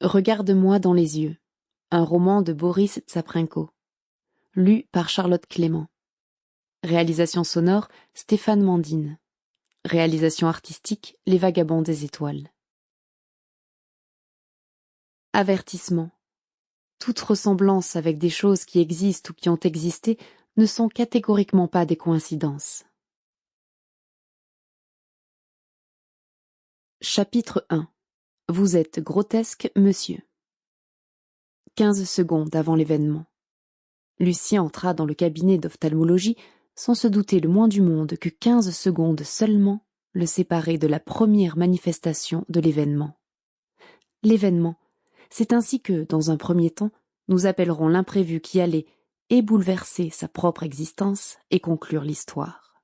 Regarde-moi dans les yeux. Un roman de Boris Tsaprenko. Lu par Charlotte Clément. Réalisation sonore, Stéphane Mandine. Réalisation artistique, Les Vagabonds des Étoiles. Avertissement. Toute ressemblance avec des choses qui existent ou qui ont existé ne sont catégoriquement pas des coïncidences. Chapitre 1. Vous êtes grotesque, monsieur. 15 secondes avant l'événement. Lucien entra dans le cabinet d'ophtalmologie sans se douter le moins du monde que 15 secondes seulement le séparaient de la première manifestation de l'événement. L'événement, c'est ainsi que, dans un premier temps, nous appellerons l'imprévu qui allait et bouleverser sa propre existence et conclure l'histoire.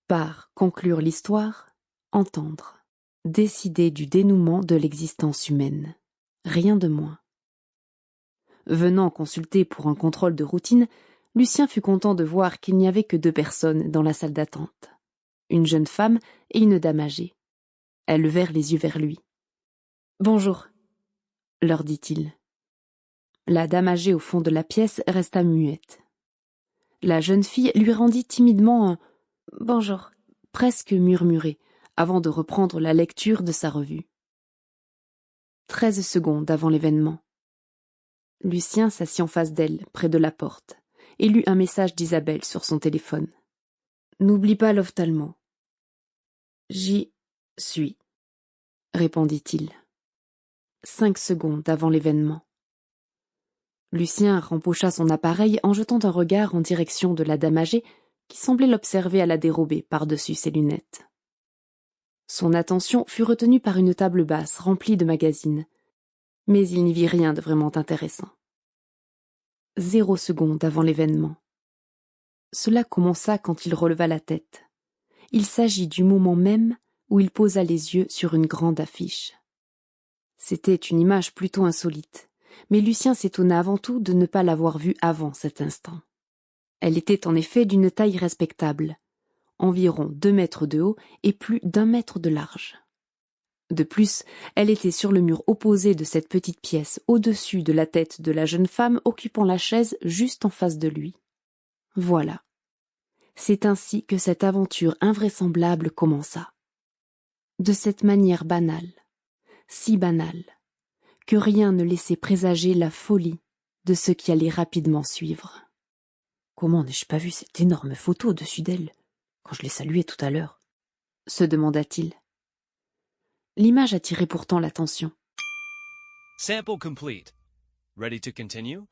Par conclure l'histoire, entendre, décider du dénouement de l'existence humaine. Rien de moins. Venant consulter pour un contrôle de routine, Lucien fut content de voir qu'il n'y avait que 2 personnes dans la salle d'attente. Une jeune femme et une dame âgée. Elles levèrent les yeux vers lui. « Bonjour », leur dit-il. La dame âgée au fond de la pièce resta muette. La jeune fille lui rendit timidement un « bonjour », presque murmuré, avant de reprendre la lecture de sa revue. 13 secondes avant l'événement. Lucien s'assit en face d'elle, près de la porte, et lut un message d'Isabelle sur son téléphone. « N'oublie pas l'ophtalmo. »« J'y suis, » répondit-il. 5 secondes avant l'événement. Lucien rempocha son appareil en jetant un regard en direction de la dame âgée qui semblait l'observer à la dérobée par-dessus ses lunettes. Son attention fut retenue par une table basse remplie de magazines, mais il n'y vit rien de vraiment intéressant. 0 seconde avant l'événement. Cela commença quand il releva la tête. Il s'agit du moment même où il posa les yeux sur une grande affiche. C'était une image plutôt insolite, mais Lucien s'étonna avant tout de ne pas l'avoir vue avant cet instant. Elle était en effet d'une taille respectable, environ 2 mètres de haut et plus d'1 mètre de large. De plus, elle était sur le mur opposé de cette petite pièce, au-dessus de la tête de la jeune femme occupant la chaise juste en face de lui. Voilà. C'est ainsi que cette aventure invraisemblable commença. De cette manière banale, si banale, que rien ne laissait présager la folie de ce qui allait rapidement suivre. Comment n'ai-je pas vu cette énorme photo au-dessus d'elle, quand je l'ai saluée tout à l'heure ? Se demanda-t-il. L'image attirait pourtant l'attention. Sample complete. Ready to continue?